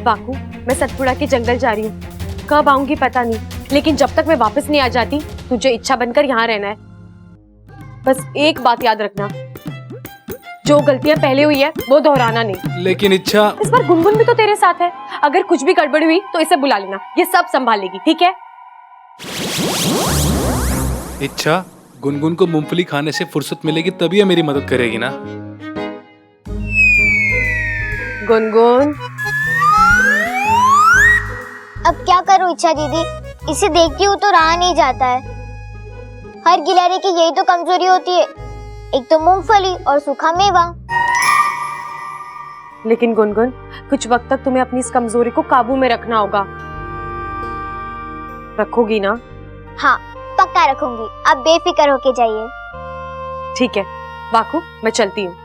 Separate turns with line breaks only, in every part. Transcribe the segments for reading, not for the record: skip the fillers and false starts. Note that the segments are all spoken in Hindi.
बाकू, मैं सतपुड़ा के जंगल जा रही हूँ। कब आऊंगी पता नहीं, लेकिन जब तक मैं वापस नहीं आ जाती तुझे इच्छा बनकर यहाँ रहना है। बस एक बात याद रखना, जो गलतियां पहले हुई है वो दोहराना नहीं।
लेकिन इच्छा,
इस बार गुनगुन भी तो तेरे साथ है, अगर कुछ भी गड़बड़ हुई तो इसे बुला लेना, ये सब संभाल लेगी, ठीक है?
इच्छा, गुनगुन को मूंगफली खाने से फुर्सत मिलेगी तभी ये मेरी मदद करेगी ना।
गुनगुन,
अब क्या करूं इच्छा दीदी, इसे देखती हूँ तो रहा नहीं जाता है। हर गिलहरी की यही तो कमजोरी होती है, एक तो मूंगफली और सूखा मेवा।
लेकिन गुनगुन, कुछ वक्त तक तुम्हें अपनी इस कमजोरी को काबू में रखना होगा। रखोगी ना?
हाँ, पक्का रखूंगी, आप बेफिक्र होके जाइए।
ठीक है बाकू, मैं चलती हूँ।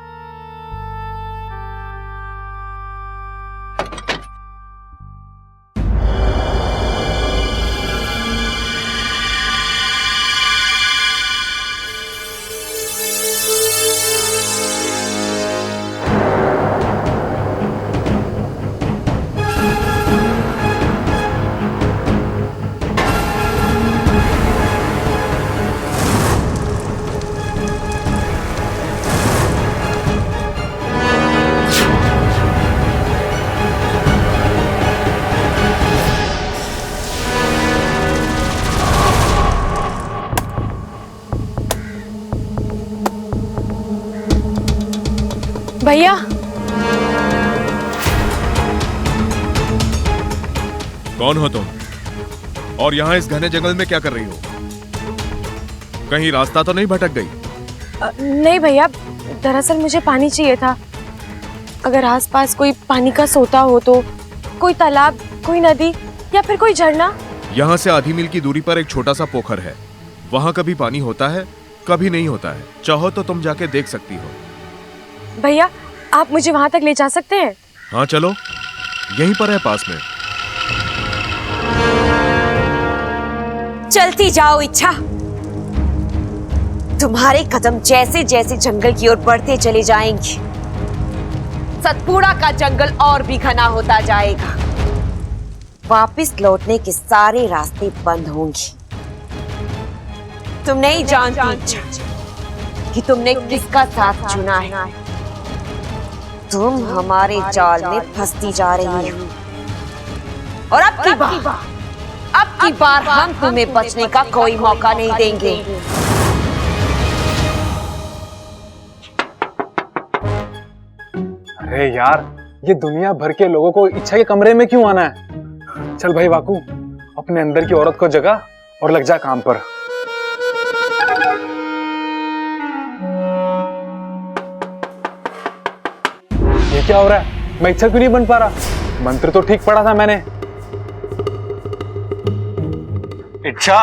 भैया,
कौन हो तुम और यहाँ इस घने जंगल में क्या कर रही हो? कहीं रास्ता तो नहीं भटक गई?
नहीं भैया, दरअसल मुझे पानी चाहिए था। अगर आसपास कोई पानी का सोता हो तो, कोई तालाब, कोई नदी या फिर कोई झरना।
यहाँ से आधी मील की दूरी पर एक छोटा सा पोखर है, वहाँ कभी पानी होता है कभी नहीं होता है, चाहो तो तुम जाके देख सकती हो।
भैया, आप मुझे वहां तक ले जा सकते हैं?
हाँ चलो, यहीं पर है पास में।
चलती जाओ इच्छा, तुम्हारे कदम जैसे जैसे जंगल की ओर बढ़ते चले जाएंगे, सतपुड़ा का जंगल और भी घना होता जाएगा। वापस लौटने के सारे रास्ते बंद होंगे। तुम नहीं जानती इच्छा कि तुमने किसका साथ चुना है। तुम हमारे जाल में फंसती जा रही हो और अब की बार हम तुम्हें बचने का कोई मौका नहीं देंगे।
अरे यार, ये दुनिया भर के लोगों को इच्छा के कमरे में क्यों आना है? चल भाई बाकू, अपने अंदर की औरत को जगा और लग जा काम पर। ये क्या हो रहा है? मैं इच्छा क्यों नहीं बन पा रहा? मंत्र तो ठीक पढ़ा था मैंने।
इच्छा,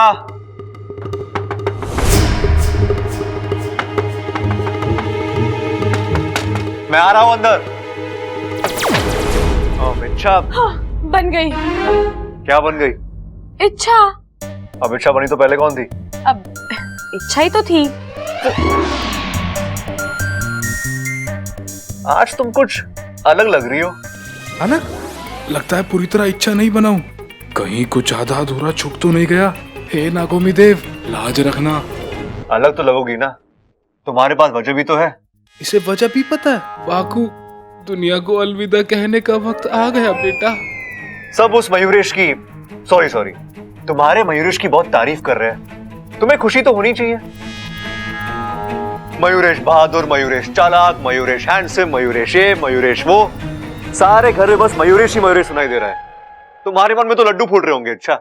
मैं आ रहा हूं अंदर। इच्छा,
हाँ, बन गई।
क्या बन गई?
इच्छा।
अब इच्छा बनी तो पहले कौन थी?
अब इच्छा ही तो थी।
आज तुम कुछ अलग लग रही हो।
अलग? लगता है पूरी तरह इच्छा नहीं बनाऊं, कहीं कुछ आधा अधूरा छूट तो नहीं गया। हे नागोमी देव, लाज रखना।
अलग तो लगोगी ना, तुम्हारे पास वजह भी तो है।
इसे वजह भी पता है? बाकू, दुनिया को अलविदा कहने का वक्त आ गया बेटा।
सब उस मयूरेश की, सॉरी, तुम्हारे मयूरेश की बहुत तारीफ कर रहे हैं। तुम्हें खुशी तो होनी चाहिए। मयूरेश बहादुर, मयूरेश चालाक, मयूरेश हैंडसम, मयूरेश ये, मयूरेश वो, सारे घर में बस मयूरेश ही मयूरेश सुनाई दे रहा है। तुम्हारे मन में तो लड्डू फूट रहे होंगे। इच्छा,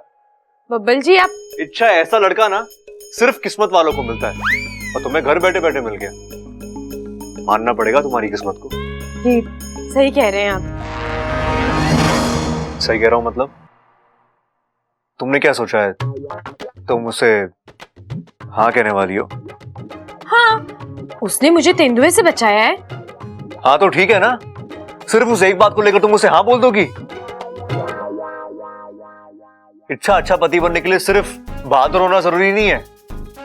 बब्बल जी, आप
इच्छा ऐसा लड़का ना सिर्फ किस्मत वालों को मिलता है, और तुम्हें घर बैठे बैठे मिल गया। मानना पड़ेगा तुम्हारी किस्मत को।
ये सही कह रहे हैं आप।
सही कह रहा हूं मतलब? तुमने क्या सोचा है? तुम मुझसे हाँ कहने वाली हो?
हाँ, उसने मुझे तेंदुए से बचाया है।
हाँ तो ठीक है ना, सिर्फ उस एक बात को लेकर तुम मुझसे हाँ बोल दोगी? इच्छा, अच्छा पति बनने के लिए सिर्फ बहादुर होना जरूरी नहीं है।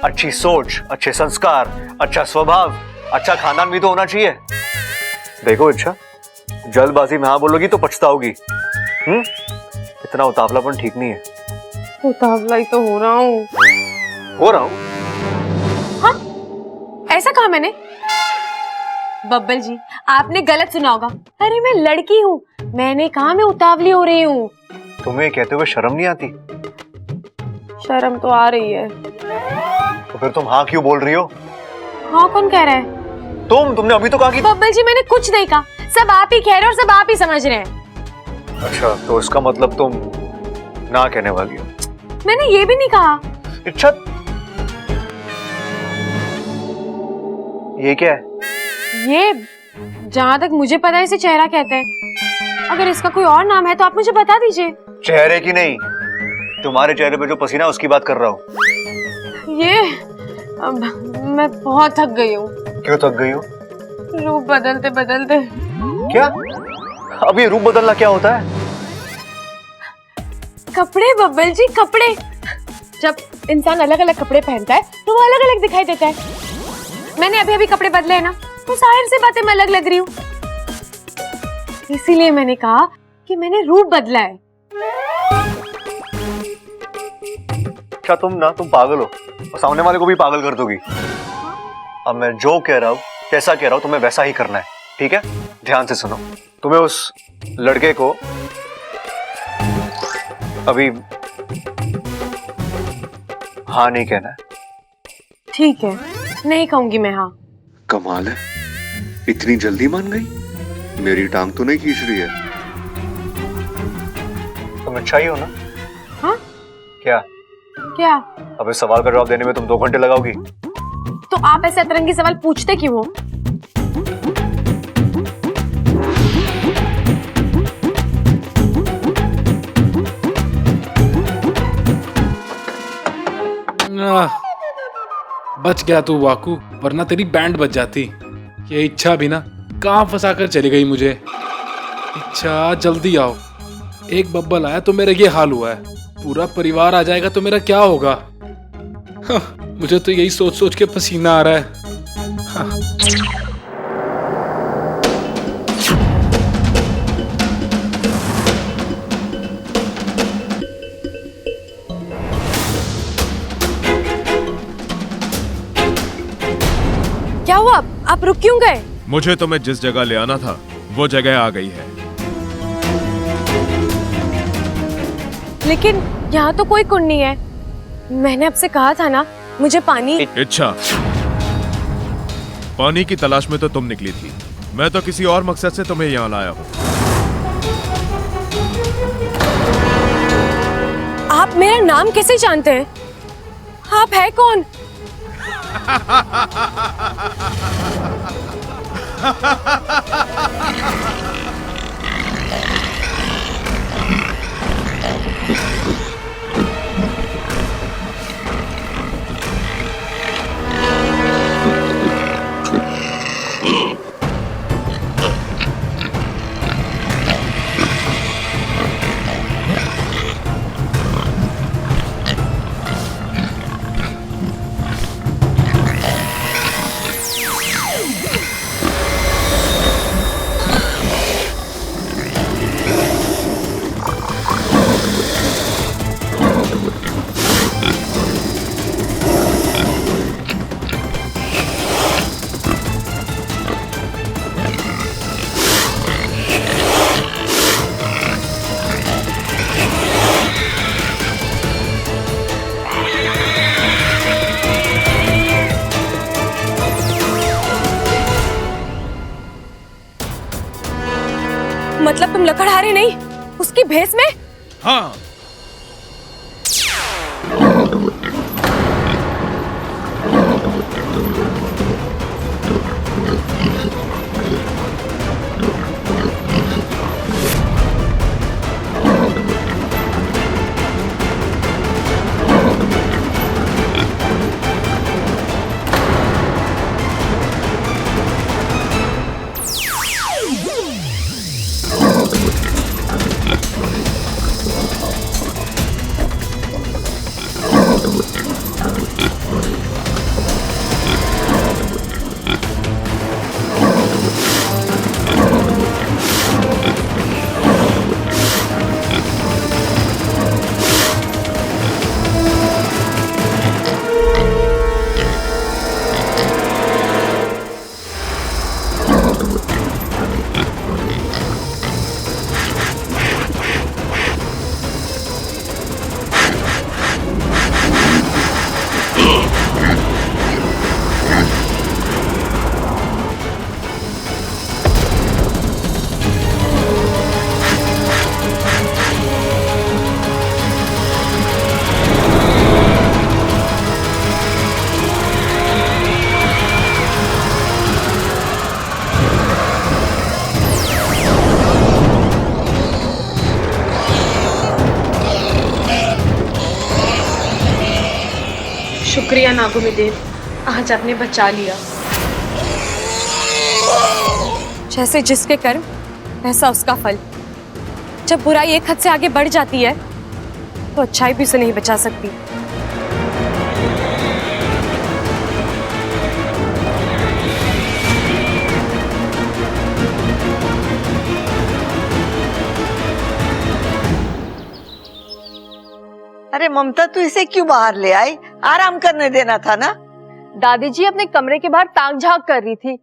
अच्छी सोच, अच्छे संस्कार, अच्छा स्वभाव, अच्छा खानदान भी तो होना चाहिए। देखो इच्छा, जल्दबाजी में हाँ बोलोगी तो पछताओगी। इतना उतावलापन ठीक नहीं है।
उतावला ही तो हो रहा हूँ।
हो रहा हूँ?
हाँ, ऐसा कहा मैंने? बब्बल जी, आपने गलत सुना होगा। अरे मैं लड़की हूँ, मैंने कहा मैं उतावली हो रही हूँ।
तुम्हें कहते हुए शर्म नहीं आती?
शर्म तो आ रही है।
तो फिर तुम हाँ क्यों बोल रही हो?
हाँ कौन कह रहा है?
तुमने अभी तो कहा कि
बब्बल जी मैंने कुछ नहीं कहा, सब आप ही कह रहे हो और सब आप ही समझ रहे हैं।
अच्छा, तो इसका मतलब तुम ना कहने वाली हो?
मैंने ये भी नहीं कहा।
अच्छा, ये क्या है?
ये जहाँ तक मुझे पता है इसे चेहरा कहते हैं। अगर इसका कोई और नाम है तो आप मुझे बता दीजिए।
चेहरे की नहीं, तुम्हारे चेहरे पे जो पसीना उसकी बात कर रहा हूँ।
ये मैं बहुत थक गई हूँ।
क्यों थक गई हो?
रूप बदलते बदलते।
क्या? अब ये रूप बदलना क्या होता है?
कपड़े बब्बल जी, कपड़े। जब इंसान अलग अलग कपड़े पहनता है तो वो अलग अलग दिखाई देता है। मैंने अभी अभी कपड़े बदले हैं ना, तो जाहिर सी बातें मैं अलग लग रही हूँ। इसीलिए मैंने कहा कि मैंने रूप बदला है।
क्या तुम पागल हो और सामने वाले को भी पागल कर दोगी? अब मैं जो कह रहा हूँ, कैसा कह रहा हूँ, तुम्हें वैसा ही करना है, ठीक है? ध्यान से सुनो। तुम्हें उस लड़के को अभी हाँ नहीं कहना है।
ठीक है, नहीं कहूंगी मैं हाँ।
कमाल है, इतनी जल्दी मान गई। मेरी टांग तो नहीं खींच रही है।
तुम अच्छा ही हो ना?
हाँ?
क्या?
क्या?
अब इस सवाल का जवाब देने में तुम 2 घंटे लगाओगी?
तो आप ऐसे अतरंगी सवाल पूछते क्यों हो?
बच गया तू वाकू, वरना तेरी बैंड बच जाती। ये इच्छा भी ना कहाँ फंसा कर चली गई मुझे। इच्छा जल्दी आओ, एक बब्बल आया तो मेरा ये हाल हुआ है, पूरा परिवार आ जाएगा तो मेरा क्या होगा? मुझे तो यही सोच सोच के पसीना आ रहा है।
क्या हुआ? आप रुक क्यों गए?
मुझे तुम्हें जिस जगह ले आना था वो जगह आ गई है।
लेकिन यहाँ तो कोई कुंड नहीं है। मैंने आपसे कहा था ना, मुझे पानी।
इच्छा, पानी की तलाश में तो तुम निकली थी, मैं तो किसी और मकसद से तुम्हें यहाँ लाया हूँ।
आप मेरा नाम कैसे जानते हैं? आप है कौन? मतलब तुम लकड़हारे नहीं, उसकी भेस में?
हाँ,
शुक्रिया नागुमी देव, आज आपने बचा लिया। जैसे जिसके कर्म वैसा उसका फल। जब बुराई एक हद से आगे बढ़ जाती है तो अच्छाई भी उसे नहीं बचा सकती।
अरे ममता, तू इसे क्यों बाहर ले आई? आराम करने देना था ना।
दादी जी अपने कमरे के बाहर ताक झांक कर रही थी।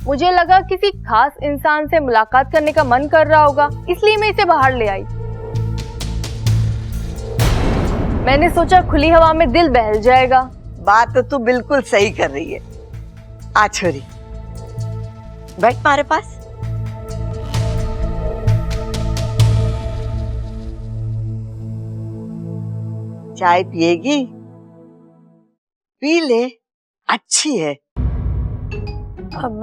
मुझे लगा किसी खास इंसान से मुलाकात करने का मन कर रहा होगा, इसलिए मैं इसे बाहर ले आई। मैंने सोचा खुली हवा में दिल बहल जाएगा।
बात तो तू बिल्कुल सही कर रही है। आ छोरी, बैठ हमारे पास। चाय पिएगी? पी ले, अच्छी है।
अब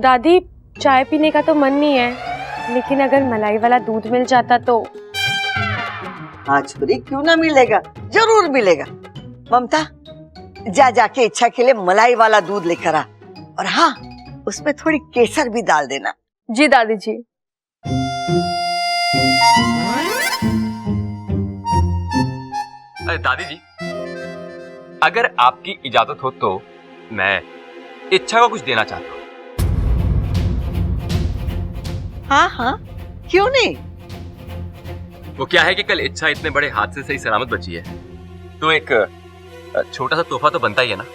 दादी, चाय पीने का तो मन नहीं है, लेकिन अगर मलाई वाला दूध मिल जाता तो।
हाँ छोरी, क्यों ना मिलेगा, जरूर मिलेगा। ममता, जा जाके इच्छा के लिए मलाई वाला दूध लेकर आ, और हाँ, उसमें थोड़ी केसर भी डाल देना।
जी दादी जी।
अरे दादी जी, अगर आपकी इजाजत हो तो मैं इच्छा को कुछ देना चाहता हूँ।
हाँ हाँ, क्यों नहीं।
वो क्या है कि कल इच्छा इतने बड़े हादसे से ही सलामत बची है, तो एक छोटा सा तोहफा तो बनता ही है ना।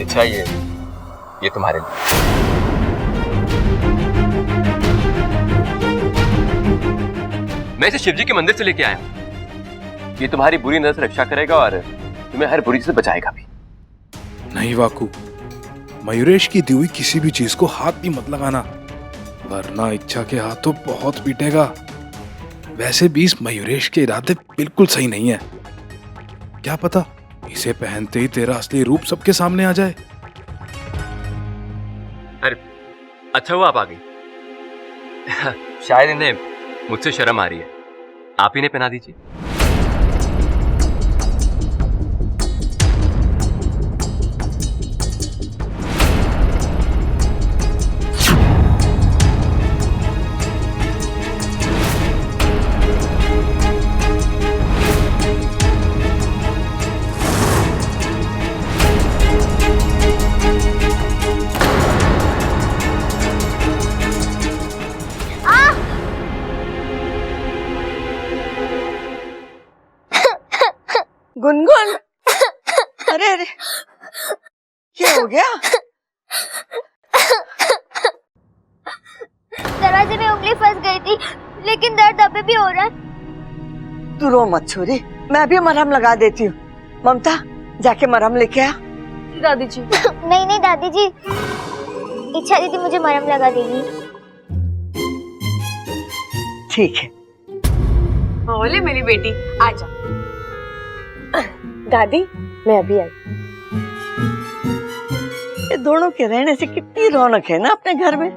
इच्छा, ये तुम्हारे लिए। मैं इसे शिवजी के मंदिर से लेके आया हूं। ये तुम्हारी बुरी नजर से रक्षा करेगा और तुम्हें हर बुरी से बचाएगा भी।
नहीं वाकू, मयूरेश की दी हुई किसी भी चीज को हाथ भी मत लगाना, वरना इच्छा के हाथ तो बहुत पीटेगा। वैसे भी इस मयूरेश के इरादे बिल्कुल सही नहीं है। क्या पता इसे पहनते ही तेरा असली रूप सबके सामने आ जाए।
अरे अच्छा हुआ आप आ गई। शायद इन्हें मुझसे शर्म आ रही है, आप ही ने पहना दीजिए।
गुनगुन, अरे अरे, क्या हो गया?
दरवाजे में उंगली फंस गई थी, लेकिन दर्द अभी भी हो रहा है।
तू रो मत छोरी, मैं भी मरहम लगा देती हूँ। ममता, जाके मरहम लेके आ।
दादी जी।
नहीं नहीं दादी जी, इच्छा दीदी मुझे मरहम लगा देगी।
ठीक है।
बोले मेरी बेटी, आजा। दादी, मैं अभी आई।
ये दोनों के रहने से कितनी रौनक है ना अपने घर में।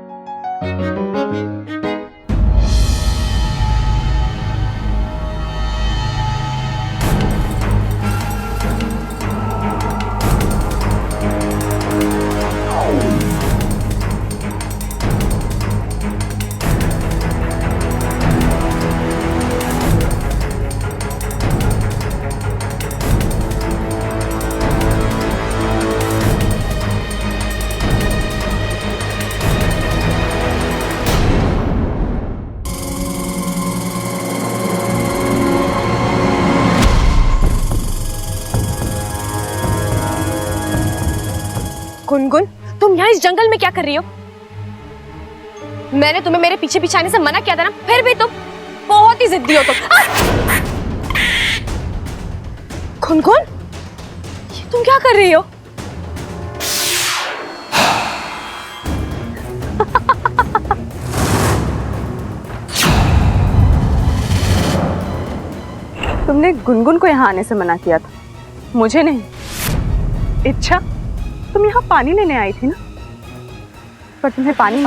गुनगुन, तुम यहाँ इस जंगल में क्या कर रही हो? मैंने तुम्हें मेरे पीछे पीछे आने से मना किया था ना, फिर भी तुम बहुत ही जिद्दी हो तुम। गुनगुन, ये तुम क्या कर रही हो?
तुमने गुनगुन को यहाँ आने से मना किया था, मुझे नहीं। इच्छा, तुम यहाँ पानी लेने आई थी ना, पर तुम्हें पानी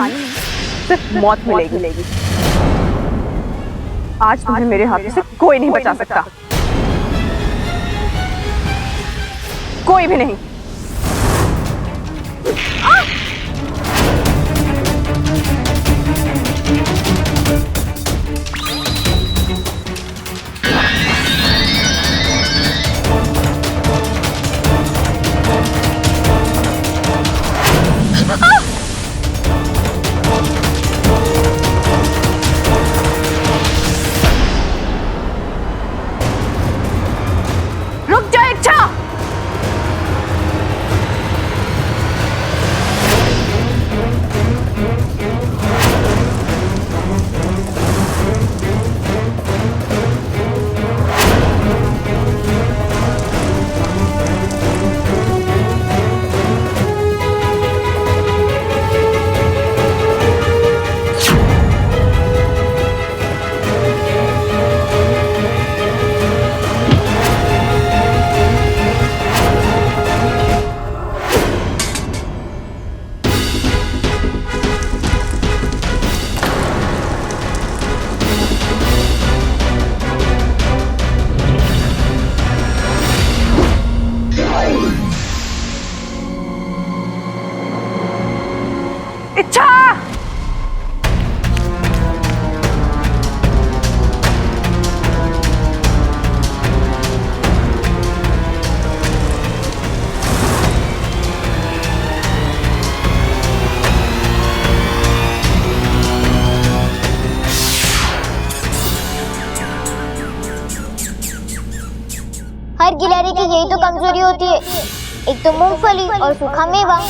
सिर्फ मौत मिलेगी। आज तुम्हें मेरे हाथों से कोई नहीं बचा सकता, कोई भी नहीं। रुक जा इच्छा। इच्छा,
हर गिलहरी की यही तो कमजोरी होती है, एक तो मूंगफली और सूखा मेवा।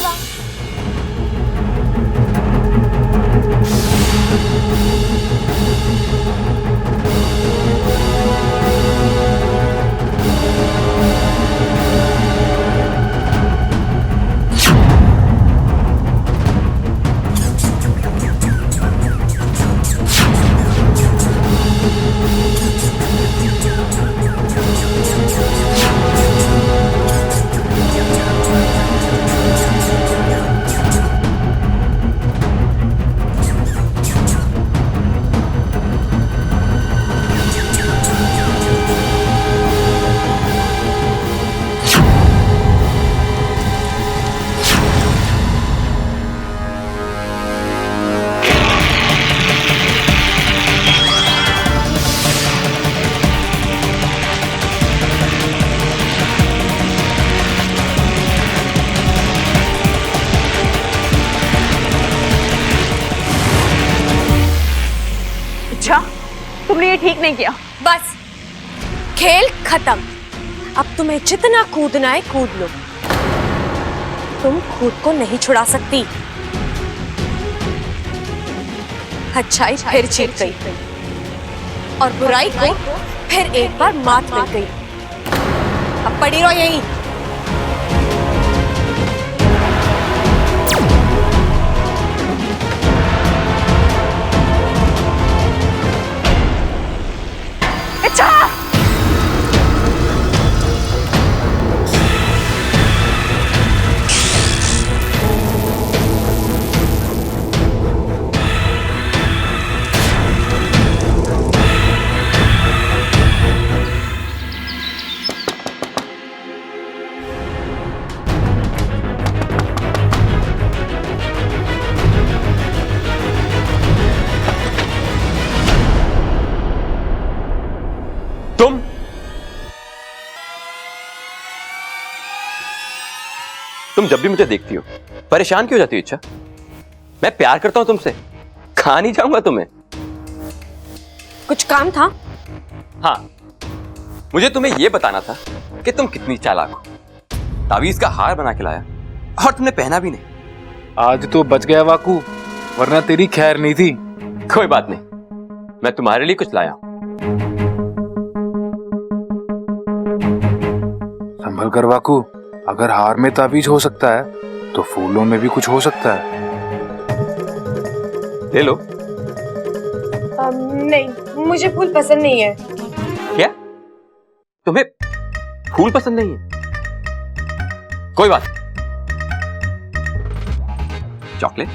इच्छा, तुमने ये ठीक नहीं किया।
बस, खेल खत्म। अब तुम्हें जितना कूदना है कूद लो, तुम खुद को नहीं छुड़ा सकती। अच्छाई फिर जीत गई और बुराई को फिर एक बार मात मिल गई। अब पड़ी रहो यहीं।
तुम जब भी मुझे देखती हो परेशान क्यों हो जाती हो इच्छा? मैं प्यार करता हूं तुमसे, खा नहीं जाऊंगा तुम्हें।
कुछ काम था?
हाँ, मुझे तुम्हें यह बताना था कि तुम कितनी चालाक हो। तावीज का हार बना के लाया और तुमने पहना भी नहीं।
आज तो बच गया वाकू, वरना तेरी खैर नहीं थी।
कोई बात नहीं, मैं तुम्हारे लिए कुछ लाया हूं।
संभल कर वाकू, अगर हार में ताबीज हो सकता है तो फूलों में भी कुछ हो सकता है।
ले लो।
नहीं, मुझे फूल पसंद नहीं है।
क्या? तुम्हें फूल पसंद नहीं है? कोई बात। चॉकलेट?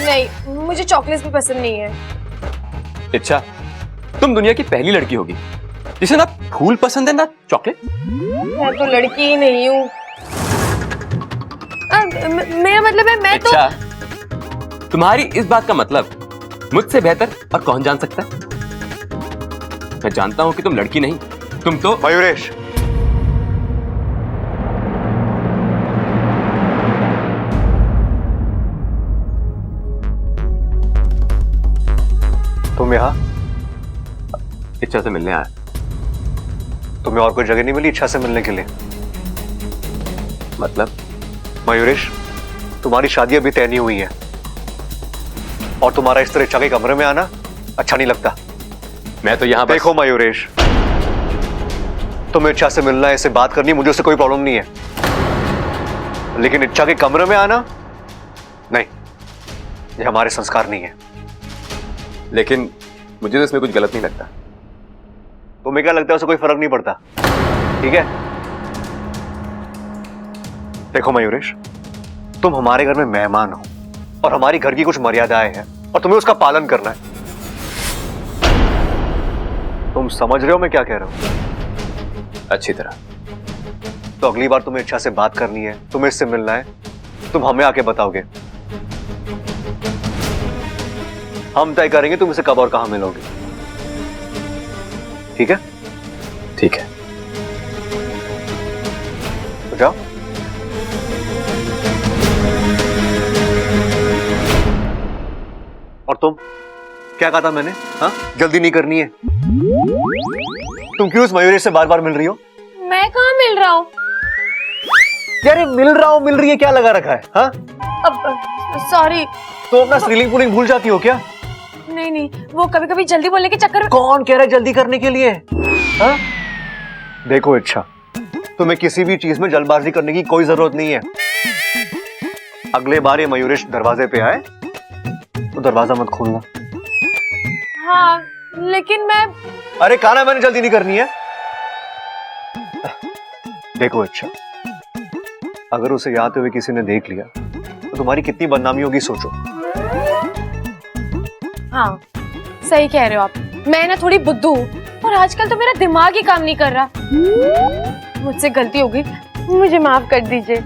नहीं, मुझे चॉकलेट्स भी पसंद नहीं है।
इच्छा, तुम दुनिया की पहली लड़की होगी जिसे ना फूल पसंद है ना चॉकलेट।
मैं तो लड़की ही नहीं हूँ। मेरा मतलब है मैं तो।
अच्छा, तुम्हारी इस बात का मतलब मुझसे बेहतर और कौन जान सकता है? मैं जानता हूं कि तुम लड़की नहीं, तुम तो
मयूरेश, तुम यहाँ
इच्छा से मिलने आया।
तुम्हें और कोई जगह नहीं मिली इच्छा से मिलने के लिए?
मतलब?
मयूरेश, तुम्हारी शादी अभी तय नहीं हुई है और तुम्हारा इस तरह इच्छा के कमरे में आना अच्छा नहीं लगता।
मैं तो यहाँ
देखो मयूरेश, तुम्हें इच्छा से मिलना है, इससे बात करनी, मुझे उससे कोई प्रॉब्लम नहीं है, लेकिन इच्छा के कमरे में आना नहीं, ये हमारे संस्कार नहीं है।
लेकिन मुझे तो इसमें कुछ गलत नहीं लगता।
तुम्हें क्या लगता है उससे कोई फर्क नहीं पड़ता? ठीक है, देखो मयूरेश, तुम हमारे घर में मेहमान हो और हमारी घर की कुछ मर्यादाएं हैं और तुम्हें उसका पालन करना है। तुम समझ रहे हो मैं क्या कह रहा हूं?
अच्छी तरह।
तो अगली बार तुम्हें इच्छा से बात करनी है, तुम्हें इससे मिलना है, तुम हमें आके बताओगे, हम तय करेंगे तुम इसे कब और कहां मिलोगे। ठीक है?
ठीक है।
तो जाओ। और तुम क्या कहा था मैंने? हाँ, जल्दी नहीं करनी है। तुम क्यों इस मयूरेश से बार बार मिल रही हो?
मैं कहाँ मिल रहा हूँ?
यार मिल रहा हूँ मिल रही है क्या लगा रखा है? हाँ,
अब सॉरी।
तो अपना स्त्रीलिंग पुलिंग भूल जाती हो क्या?
नहीं नहीं, वो कभी कभी जल्दी बोलने के चक्कर में।
कौन कह रहा है जल्दी करने के लिए? हाँ? देखो इच्छा, तुम्हें किसी भी चीज में जल्दबाजी करने की कोई जरूरत नहीं है। अगले बार ये मयूरेश दरवाजे पे आए तो दरवाजा मत खोलना।
हाँ, लेकिन मैं।
अरे कहा ना मैंने जल्दी नहीं करनी है। देखो अच्छा, अगर उसे यहाँ आते हुए किसी ने देख लिया तो तुम्हारी कितनी बदनामी होगी सोचो।
हाँ, सही कह रहे हो आप। मैं ना थोड़ी बुद्धू हूँ और आजकल तो मेरा दिमाग ही काम नहीं कर रहा। मुझसे गलती हो गई, मुझे माफ कर दीजिए।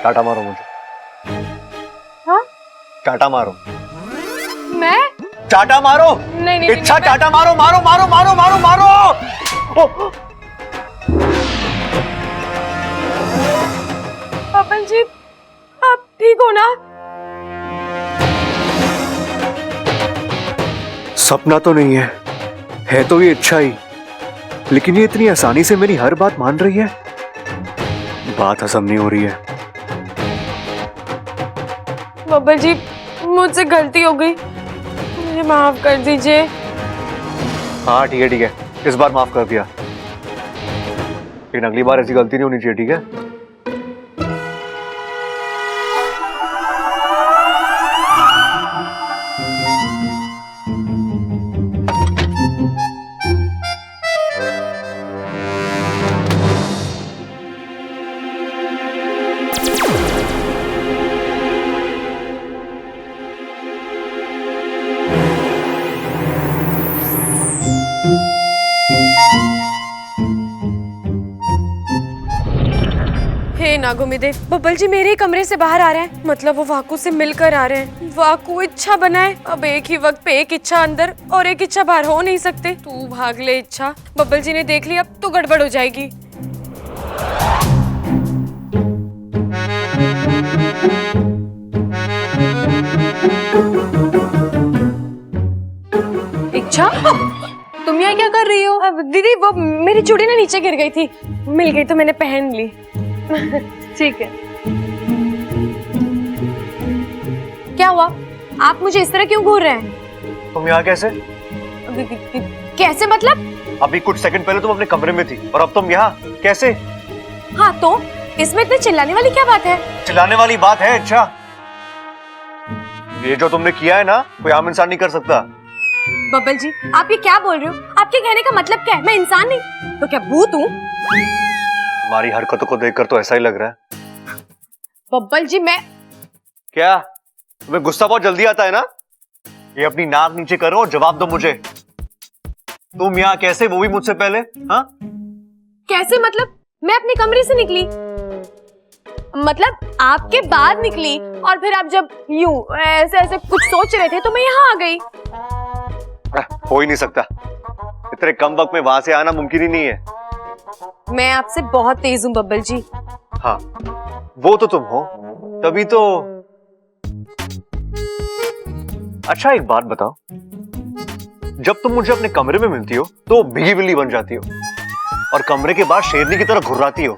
टाटा मारो मुझे।
हाँ?
टाटा मारो।
मैं?
टाटा मारो।
नहीं नहीं,
इच्छा टाटा मारो, मारो मारो मारो मारो मारो।
पापन जी, आप ठीक हो ना?
सपना तो नहीं है तो ये इच्छा ही, लेकिन ये इतनी आसानी से मेरी हर बात मान रही है, बात हजम नहीं हो रही है।
बब्बर जी, मुझसे गलती हो गई, मुझे माफ कर दीजिए।
हाँ ठीक है, इस बार माफ कर दिया, लेकिन अगली बार ऐसी गलती नहीं होनी चाहिए, ठीक है?
हे नागुमिदे, बब्बल जी मेरे ही कमरे से बाहर आ रहे हैं, मतलब वो वाकू से मिलकर आ रहे हैं। वाकू इच्छा बनाए, अब एक ही वक्त पे एक इच्छा अंदर और एक इच्छा बाहर हो नहीं सकते। तू भाग ले इच्छा, बब्बल जी ने देख लिया अब तो गड़बड़ हो जाएगी। इच्छा,
तुम यहाँ क्या कर रही हो?
अब दीदी वो मेरी चूड़ी ना नीचे गिर गई थी, मिल गई तो मैंने पहन ली।
ठीक है।
क्या हुआ? आप मुझे इस तरह क्यों घूर रहे हैं?
तुम यहाँ कैसे?
कैसे मतलब?
अभी कुछ सेकंड पहले तुम अपने कमरे में थी और अब तुम यहाँ कैसे?
हाँ तो इसमें इतने चिल्लाने वाली क्या बात है?
चिल्लाने वाली बात है अच्छा, ये जो तुमने किया है ना कोई आम इंसान नहीं कर सकता।
बब्बल जी, आप ये क्या बोल रहे हो? आप आपके कहने का मतलब क्या है? मैं इंसान नहीं तो क्या भूत हूँ?
तुम्हारी हरकतों को देखकर तो ऐसा ही लग रहा है।
बब्बल जी मैं
क्या तुम्हें गुस्सा बहुत जल्दी आता है ना? ये अपनी नाक नीचे करो और जवाब दो मुझे। तुम यहाँ कैसे, वो भी मुझसे पहले? हाँ
कैसे मतलब? मैं अपने कमरे से निकली, मतलब आपके बाद निकली, और फिर आप जब यूं ऐसे ऐसे कुछ सोच रहे थे तो मैं यहाँ आ गई।
हो ही नहीं सकता, इतने कम वक्त में वहां से आना मुमकिन ही नहीं है।
मैं आपसे बहुत तेज हूँ बब्बल जी।
हाँ वो तो तुम हो, तभी तो। अच्छा एक बात बताओ, जब तुम मुझे अपने कमरे में मिलती हो तो भीगी बिल्ली बन जाती हो, और कमरे के बाहर शेरनी की तरह घुर्राती हो।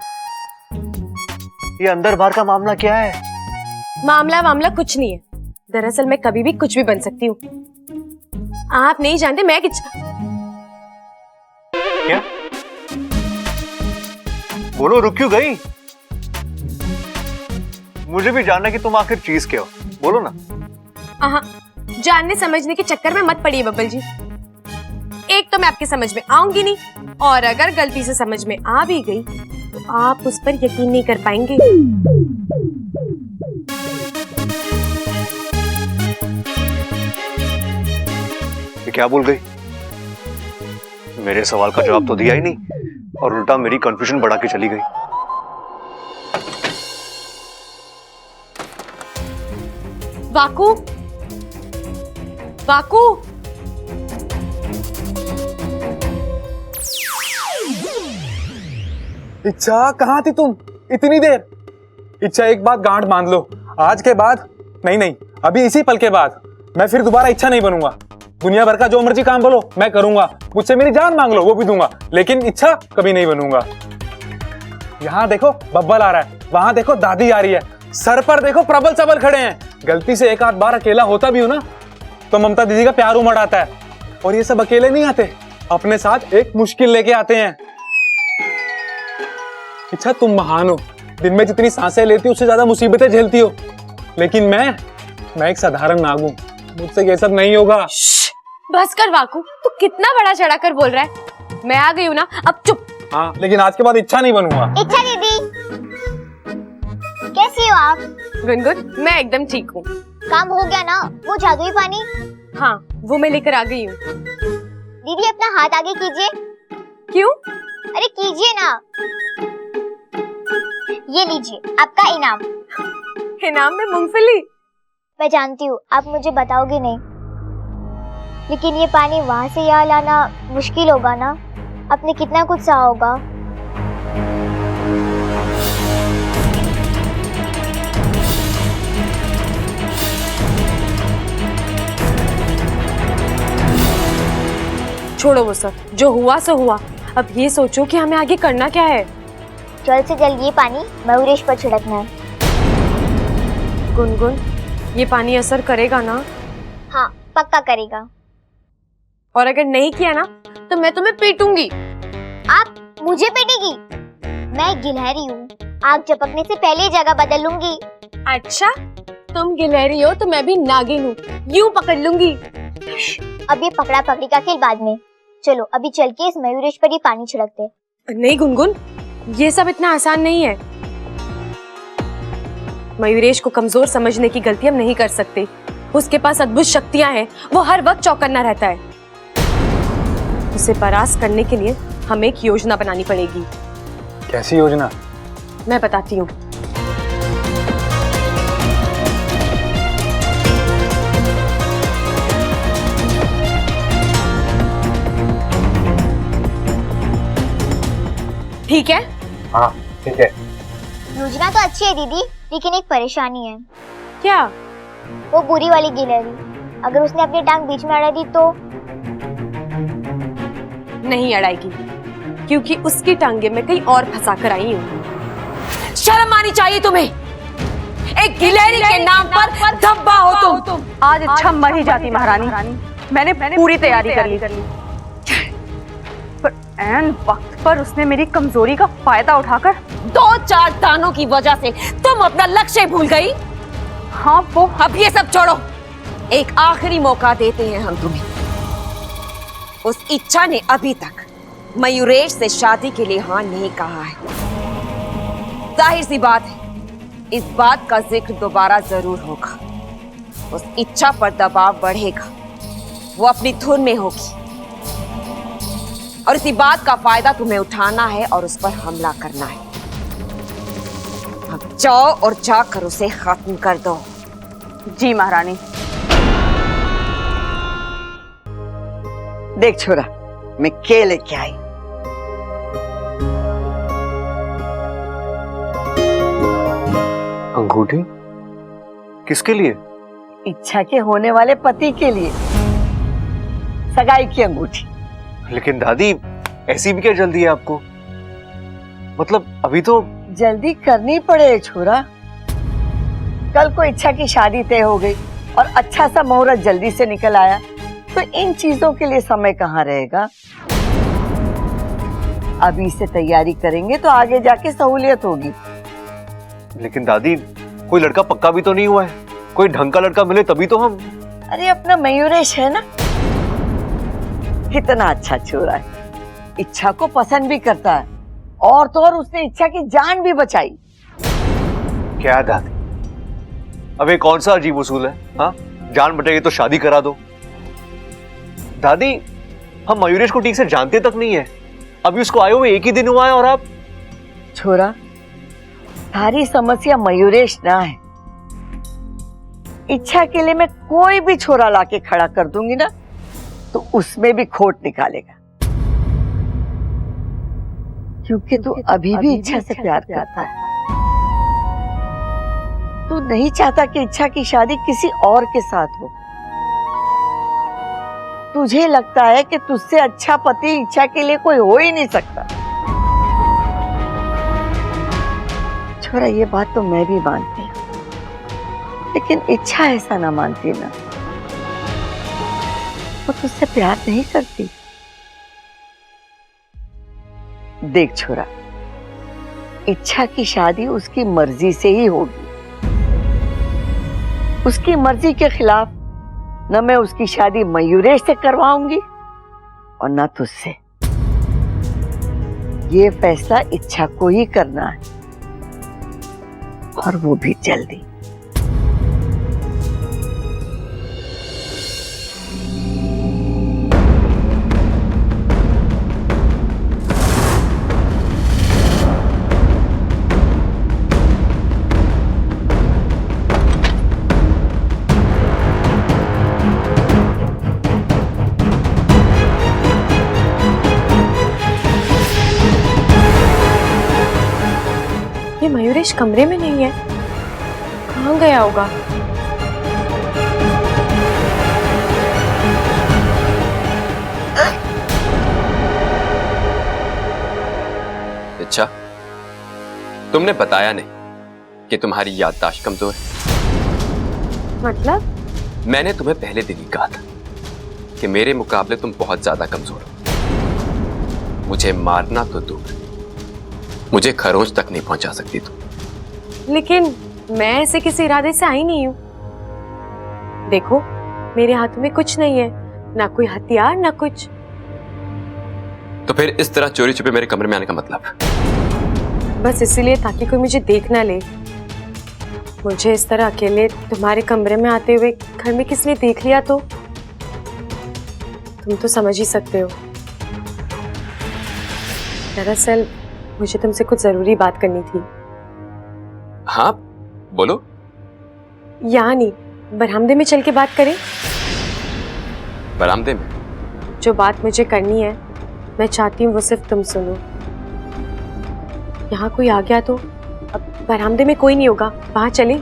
ये अंदर बाहर का मामला क्या है?
मामला कुछ नहीं है। दरअसल मैं कभी भी कुछ भी बन सकती हूँ। आप नहीं जानते मैं
क्या? बोलो, रुक क्यों गई? मुझे भी जानना कि तुम आखिर चीज क्या हो, बोलो ना।
हाँ, जानने समझने के चक्कर में मत पड़िए बब्बल जी। एक तो मैं आपके समझ में आऊंगी नहीं, और अगर गलती से समझ में आ भी गई तो आप उस पर यकीन नहीं कर पाएंगे।
ये क्या बोल गई? मेरे सवाल का जवाब तो दिया ही नहीं, और उल्टा मेरी कंफ्यूजन बढ़ा के चली गई।
वाकू, वाकू,
इच्छा कहाँ थी तुम इतनी देर? इच्छा एक बात गांठ बांध लो, आज के बाद नहीं, अभी इसी पल के बाद मैं फिर दोबारा इच्छा नहीं बनूंगा। दुनिया भर का जो मर्जी काम बोलो मैं करूंगा, मुझसे मेरी जान मांग लो वो भी दूंगा, लेकिन इच्छा कभी नहीं बनूंगा। यहाँ देखो बब्बल आ रहा है, वहां देखो दादी आ रही है, सर पर देखो प्रबल सबल खड़े हैं। गलती से एक आध बार अकेला होता भी हूं ना तो ममता दीदी का प्यार उमड़ आता है। और ये सब अकेले नहीं आते, अपने साथ एक मुश्किल लेके आते हैं। इच्छा तुम महान हो, दिन में जितनी सांसें लेती हो उससे ज्यादा मुसीबतें झेलती हो, लेकिन मैं एक साधारण नाग हूं, मुझसे ये सब नहीं होगा।
बस कर वाकू, तू कितना बड़ा चढ़ा कर बोल रहा है। मैं आ गई हूँ ना, अब चुप।
हाँ, लेकिन आज के बाद इच्छा नहीं बनूंगा।
इच्छा दीदी, कैसी हो आप?
गुनगुन, मैं एकदम ठीक हूँ।
काम हो गया ना वो जादुई पानी?
हाँ, वो मैं लेकर आ गई हूँ।
दीदी अपना हाथ आगे कीजिए।
क्यों?
अरे कीजिए ना। ये लीजिए आपका इनाम।
इनाम में मूंगफली?
मैं जानती हूँ आप मुझे बताओगे नहीं, लेकिन ये पानी वहां से यहाँ लाना मुश्किल होगा ना। आपने कितना कुछ सहा होगा।
छोड़ो वो सब, जो हुआ सो हुआ। अब ये सोचो कि हमें आगे करना क्या है।
जल्द से जल्द ये पानी मयूरेश पर छिड़कना है।
गुनगुन, ये पानी असर करेगा ना?
हाँ पक्का करेगा।
और अगर नहीं किया ना तो मैं तुम्हें पीटूंगी।
आप मुझे पीटेगी? मैं गिलहरी हूँ, आग झपकने से पहले जगह बदल लूंगी।
अच्छा, तुम गिलहरी हो तो मैं भी नागिन हूँ, यूं पकड़ लूंगी।
अब ये पकड़ा पकड़ी का खेल बाद में। चलो अभी चल के इस मयूरेश पर ही पानी छिड़कते।
नहीं गुनगुन, ये सब इतना आसान नहीं है। मयूरेश को कमजोर समझने की गलती हम नहीं कर सकते। उसके पास अद्भुत शक्तियां हैं, वो हर वक्त चौकन्ना रहता है। उसे परास्त करने के लिए हमें एक योजना बनानी पड़ेगी।
कैसी योजना?
मैं बताती हूँ। ठीक है?
हाँ ठीक है।
योजना तो अच्छी है दीदी, लेकिन एक परेशानी है।
क्या?
वो बुरी वाली गिलहरी, अगर उसने अपनी टांग बीच में अड़ा दी तो?
नहीं अड़ाएगी, क्योंकि उसकी टांगे मैं कहीं और फंसा कर आई हूँ।
शर्म आनी चाहिए तुम्हें। एक गिलहरी के नाम पर धब्बा हो तुम।
आज इच्छा मर ही जाती महारानी। मैंने पूरी तैयारी कर ली, पर ऐन वक्त पर उसने मेरी कमजोरी का फायदा उठाकर
2-4 दानों की वजह से तुम अपना लक्ष्य भूल गई।
हाँ वो
अब ये सब छोड़ो, एक आखिरी मौका देते हैं हम तुम्हें। उस इच्छा ने अभी तक मयूरेश से शादी के लिए हाँ नहीं कहा है। जाहिर सी बात है, इस बात का जिक्र दोबारा जरूर होगा। उस इच्छा पर दबाव बढ़ेगा, वो अपनी धुन में होगी और इसी बात का फायदा तुम्हें उठाना है और उस पर हमला करना है। अब जाओ और जाकर उसे खत्म कर दो।
जी महारानी।
देख छोरा, मैं के लेके आई।
अंगूठी किसके लिए?
इच्छा के होने वाले पति के लिए, सगाई की अंगूठी।
लेकिन दादी, ऐसी भी क्या जल्दी है आपको? मतलब अभी तो
जल्दी करनी पड़े छोरा। कल को इच्छा की शादी तय हो गई और अच्छा सा मुहूर्त जल्दी से निकल आया, तो इन चीजों के लिए समय कहाँ रहेगा। अभी से तैयारी करेंगे तो आगे जाके सहूलियत होगी।
लेकिन दादी, कोई लड़का पक्का भी तो नहीं हुआ है। कोई ढंग का लड़का मिले तभी तो हम।
अरे अपना मयूरेश है ना, कितना अच्छा छोरा है, इच्छा को पसंद भी करता है और तो और उसने इच्छा की जान भी बचाई।
क्या दादी, अब ये कौन सा अजीब उसूल है? हाँ, जान बचेगी तो शादी करा दो। दादी, हम मयूरेश को ठीक से जानते तक नहीं है। अभी उसको आए हुए एक ही दिन हुआ है और आप।
छोरा, सारी समस्या मयूरेश ना है। इच्छा के लिए मैं कोई भी छोरा लाके खड़ा कर दूंगी ना, तो उसमें भी खोट निकालेगा, क्योंकि तू अभी भी इच्छा से प्यार करता है। तू नहीं चाहता कि इच्छा की शादी किसी और के साथ हो। तुझे लगता है कि तुझसे अच्छा पति इच्छा के लिए कोई हो ही नहीं सकता। छोरा, ये बात तो मैं भी मानती हूँ, लेकिन इच्छा ऐसा ना मानती ना। वो तुझसे प्यार नहीं करती। देख छोरा, इच्छा की शादी उसकी मर्जी से ही होगी। उसकी मर्जी के खिलाफ न मैं उसकी शादी मयूरेश से करवाऊंगी और न तुझसे। ये फैसला इच्छा को ही करना है, और वो भी जल्दी।
ये मयूरेश कमरे में नहीं है, कहाँ गया होगा?
अच्छा, तुमने बताया नहीं कि तुम्हारी याददाश्त कमजोर है।
मतलब?
मैंने तुम्हें पहले दिन ही कहा था कि मेरे मुकाबले तुम बहुत ज्यादा कमजोर हो। मुझे मारना तो दूर, मुझे खरोंच तक नहीं पहुंचा सकती तुम।
लेकिन मैं ऐसे किसी इरादे से आई नहीं हूँ। देखो, मेरे हाथ में कुछ नहीं है, ना कोई हथियार ना कुछ।
तो फिर इस तरह चोरी छुपे मेरे कमरे में आने का मतलब?
बस इसीलिए ताकि कोई मुझे देख ना ले। मुझे इस तरह अकेले तुम्हारे कमरे में आते हुए घर में किसने देख लिया तो तुम तो समझ ही सकते हो। दरअसल मुझे तुमसे कुछ जरूरी बात करनी थी।
हाँ, बोलो।
यहाँ नहीं, बरामदे में चल के बात करें।
बरामदे में?
जो बात मुझे करनी है, मैं चाहती हूँ वो सिर्फ तुम सुनो। यहाँ कोई आ गया तो? अब बरामदे में कोई नहीं होगा, वहां चले।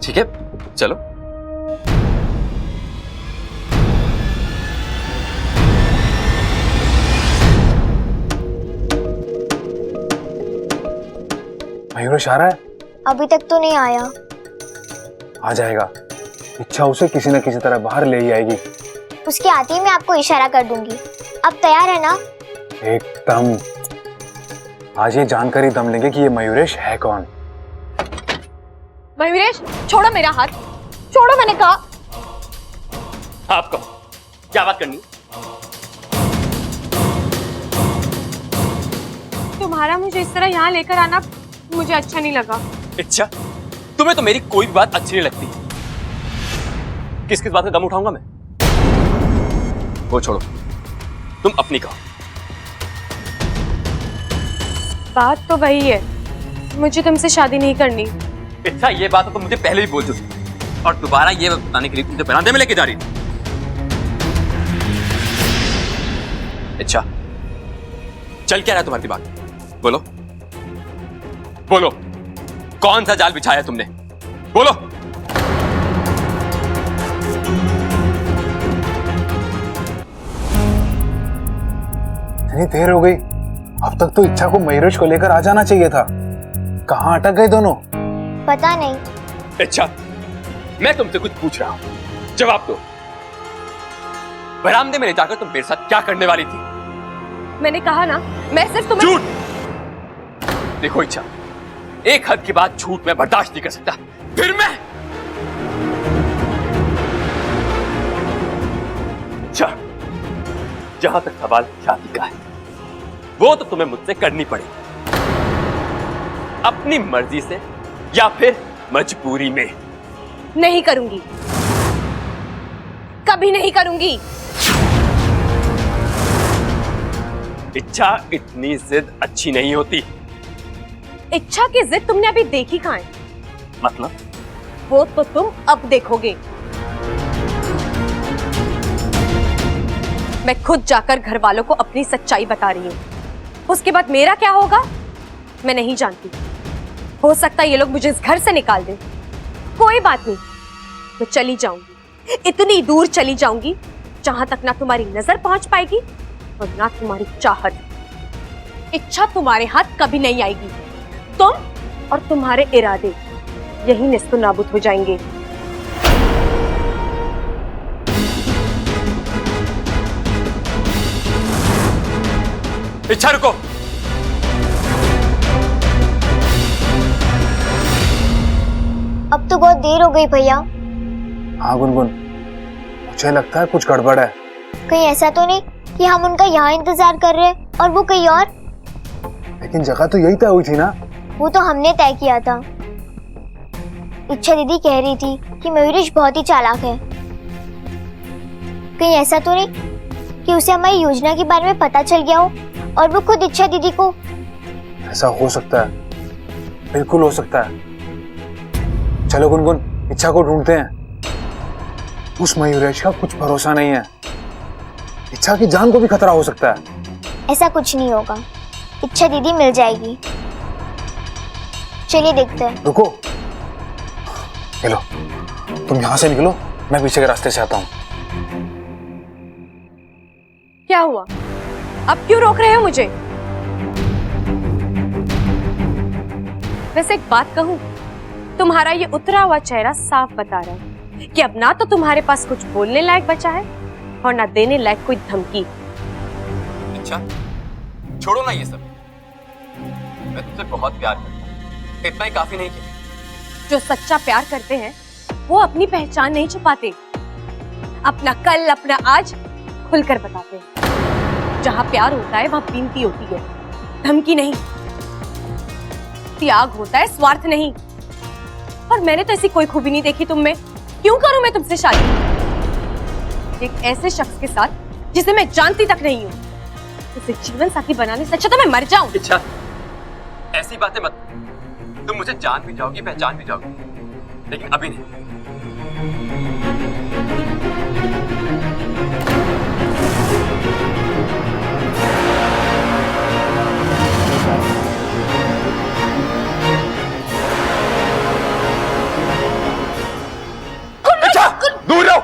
ठीक है, चलो।
मयूरेश आ रहा है?
अभी तक तो नहीं आया।
आ जाएगा। इच्छा उसे किसी न किसी तरह बाहर ले ही आएगी।
उसके आते ही मैं आपको इशारा कर दूंगी। अब तैयार है ना?
एकदम। आज ये जानकारी दम लेंगे कि ये मयूरेश है कौन।
मयूरेश, छोड़ो मेरा हाथ, छोड़ो, मैंने कहा।
आप कहो, क्या बात करनी?
तुम्हारा मुझे इस तरह यहाँ लेकर आना मुझे अच्छा नहीं लगा।
इच्छा, तुम्हें तो मेरी कोई भी बात अच्छी नहीं लगती। किस किस बात का गम उठाऊंगा मैं? वो छोड़ो, तुम अपनी कहो।
बात तो वही है, मुझे तुमसे शादी नहीं करनी।
इच्छा, ये बात तो मुझे पहले भी बोल चुकी और दोबारा ये बताने के लिए तुझे बरामदे में लेके जा रही थी। इच्छा, चल क्या रहा है तुम्हारे दिमाग में? बोलो बोलो, कौन सा जाल बिछाया तुमने? बोलो।
इतनी देर हो गई, अब तक तो इच्छा को मयूरेश को लेकर आ जाना चाहिए था। कहाँ अटक गए दोनों?
पता नहीं।
इच्छा, मैं तुमसे कुछ पूछ रहा हूं, जवाब दो। बरामदे में ले जाकर तुम मेरे साथ क्या करने वाली थी?
मैंने कहा ना, मैं सिर्फ तुम्हें।
झूठ! देखो इच्छा, एक हद के बाद झूठ मैं बर्दाश्त नहीं कर सकता। फिर मैं अच्छा, जहां तक सवाल शादी का है, वो तो तुम्हें मुझसे करनी पड़ेगी, अपनी मर्जी से या फिर मजबूरी में।
नहीं करूंगी, कभी नहीं करूंगी।
इच्छा, इतनी जिद अच्छी नहीं होती।
इच्छा की जिद तुमने अभी देखी कहां है?
मतलब?
वो तो तुम अब देखोगे। मैं खुद जाकर घर वालों को अपनी सच्चाई बता रही हूँ। उसके बाद मेरा क्या होगा मैं नहीं जानती। हो सकता है ये लोग मुझे इस घर से निकाल दें। कोई बात नहीं, मैं चली जाऊंगी, इतनी दूर चली जाऊंगी जहां तक ना तुम्हारी नजर पहुंच पाएगी और ना तुम्हारी चाहत। इच्छा तुम्हारे हाथ कभी नहीं आएगी। तुम और तुम्हारे इरादे यही निस्तो नाबूद हो जाएंगे।
इच्छा, रुको।
अब तो बहुत देर हो गई भैया।
हाँ गुनगुन, मुझे लगता है कुछ गड़बड़ है।
कहीं ऐसा तो नहीं कि हम उनका यहाँ इंतजार कर रहे हैं और वो कहीं और?
लेकिन जगह तो यही तय हुई थी ना।
वो तो हमने तय किया था। इच्छा दीदी कह रही थी कि मयूरेश बहुत ही चालाक है। कहीं ऐसा तो नहीं कि उसे हमारी योजना के बारे में पता चल गया हो और वो खुद इच्छा दीदी को।
ऐसा हो सकता है, बिल्कुल हो सकता है। चलो गुनगुन, इच्छा को ढूंढते हैं। उस मयूरेश का कुछ भरोसा नहीं है, इच्छा की जान को भी खतरा हो सकता है।
ऐसा कुछ नहीं होगा, इच्छा दीदी मिल जाएगी। चलिए देखते हैं।
रुको, चलो तुम यहाँ से निकलो, मैं पीछे के रास्ते से आता हूँ।
क्या हुआ? अब क्यों रोक रहे हो मुझे? वैसे एक बात कहूं, तुम्हारा ये उतरा हुआ चेहरा साफ बता रहा है कि अब ना तो तुम्हारे पास कुछ बोलने लायक बचा है और ना देने लायक कोई धमकी।
अच्छा, छोड़ो ना ये सब। मैं तुमसे बहुत प्यार करता हूं, इतना ही काफी नहीं क्या?
जो सच्चा प्यार करते हैं वो अपनी पहचान नहीं छुपाते, अपना कल अपना आज खुलकर बताते हैं। जहां प्यार होता है वहां बीनती होती है, धमकी नहीं। त्याग होता है, स्वार्थ नहीं। और मैंने तो ऐसी कोई खूबी नहीं देखी तुम में। क्यों करूं मैं तुमसे शादी एक ऐसे शख्स के साथ जिसे मैं जानती तक नहीं हूं? उसे जीवन साथी बनाने से अच्छा तो मैं मर जाऊं।
इच्छा, ऐसी बातें मत। तुम मुझे जान भी जाओगी, पहचान भी जाओगी, लेकिन अभी नहीं। इच्छा, दूर रहो।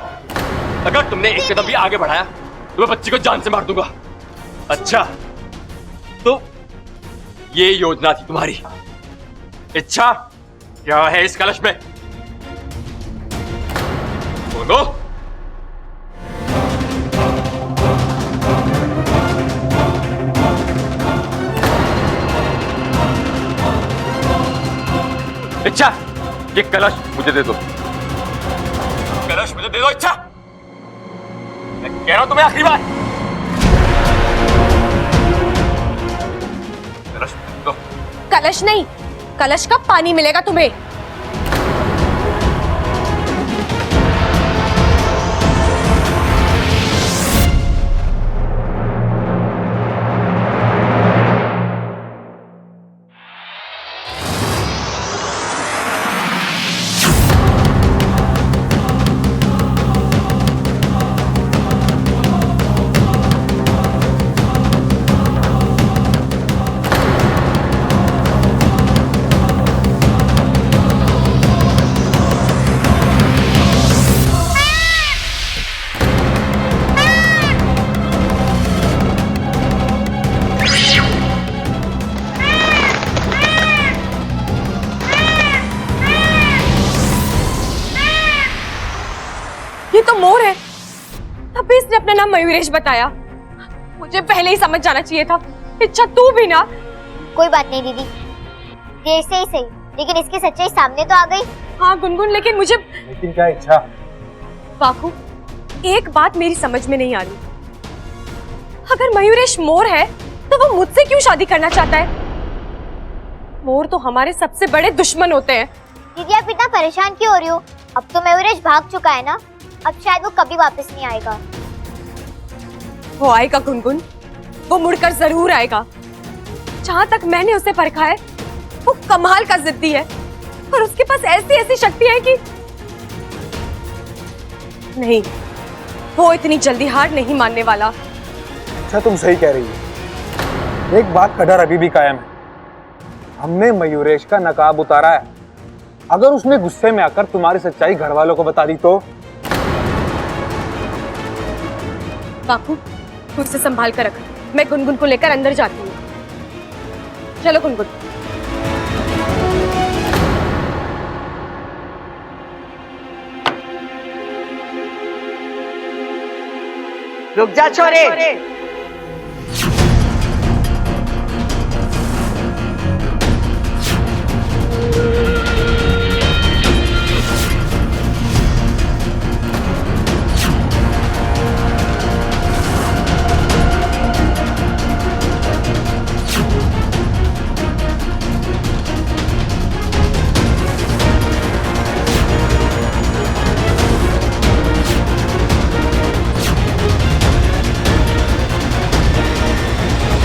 अगर तुमने एक कदम भी आगे बढ़ाया तो मैं बच्ची को जान से मार दूंगा। अच्छा, तो ये योजना थी तुम्हारी। इच्छा, क्या है इस कलश में? बोलो। इच्छा, ये कलश मुझे दे दो। कलश मुझे दे दो इच्छा, मैं कह रहा हूं तुम्हें आखिरी बार। कलश
कलश नहीं, कलश का पानी मिलेगा तुम्हें। ये तो मोर है, तभी इसने अपना नाम मयूरेश बताया। मुझे पहले ही समझ जाना चाहिए था। इच्छा तू भी ना।
कोई बात नहीं दीदी, देर से ही सही, लेकिन इसकी सच्चाई सामने तो आ गई।
हाँ गुनगुन, लेकिन
क्या इच्छा?
वाकू, एक बात मेरी समझ में नहीं आ रही। अगर मयूरेश मोर है तो वो मुझसे क्यों शादी करना चाहता है? मोर तो हमारे सबसे बड़े दुश्मन होते हैं।
दीदी आप इतना परेशान क्यों हो रही हो? अब तो मयूरेश भाग चुका है ना, अब शायद वो कभी वापस नहीं आएगा।
वो आएगा गुनगुन, वो मुड़कर जरूर आएगा। जहां तक मैंने उसे परखा है, वो कमाल का जिद्दी है और उसके पास ऐसी ऐसी शक्ति है कि नहीं, वो इतनी जल्दी हार नहीं मानने वाला।
अच्छा तुम सही कह रही हो। एक बात का डर अभी भी कायम है। हमने मयूरेश का नकाब उतारा है, अगर उसने गुस्से में आकर तुम्हारी सच्चाई घर वालों को बता दी तो?
बापू, मुझसे संभाल कर रख। मैं गुनगुन को लेकर अंदर जाती हूँ। चलो गुनगुन।
रुक जा छोरे,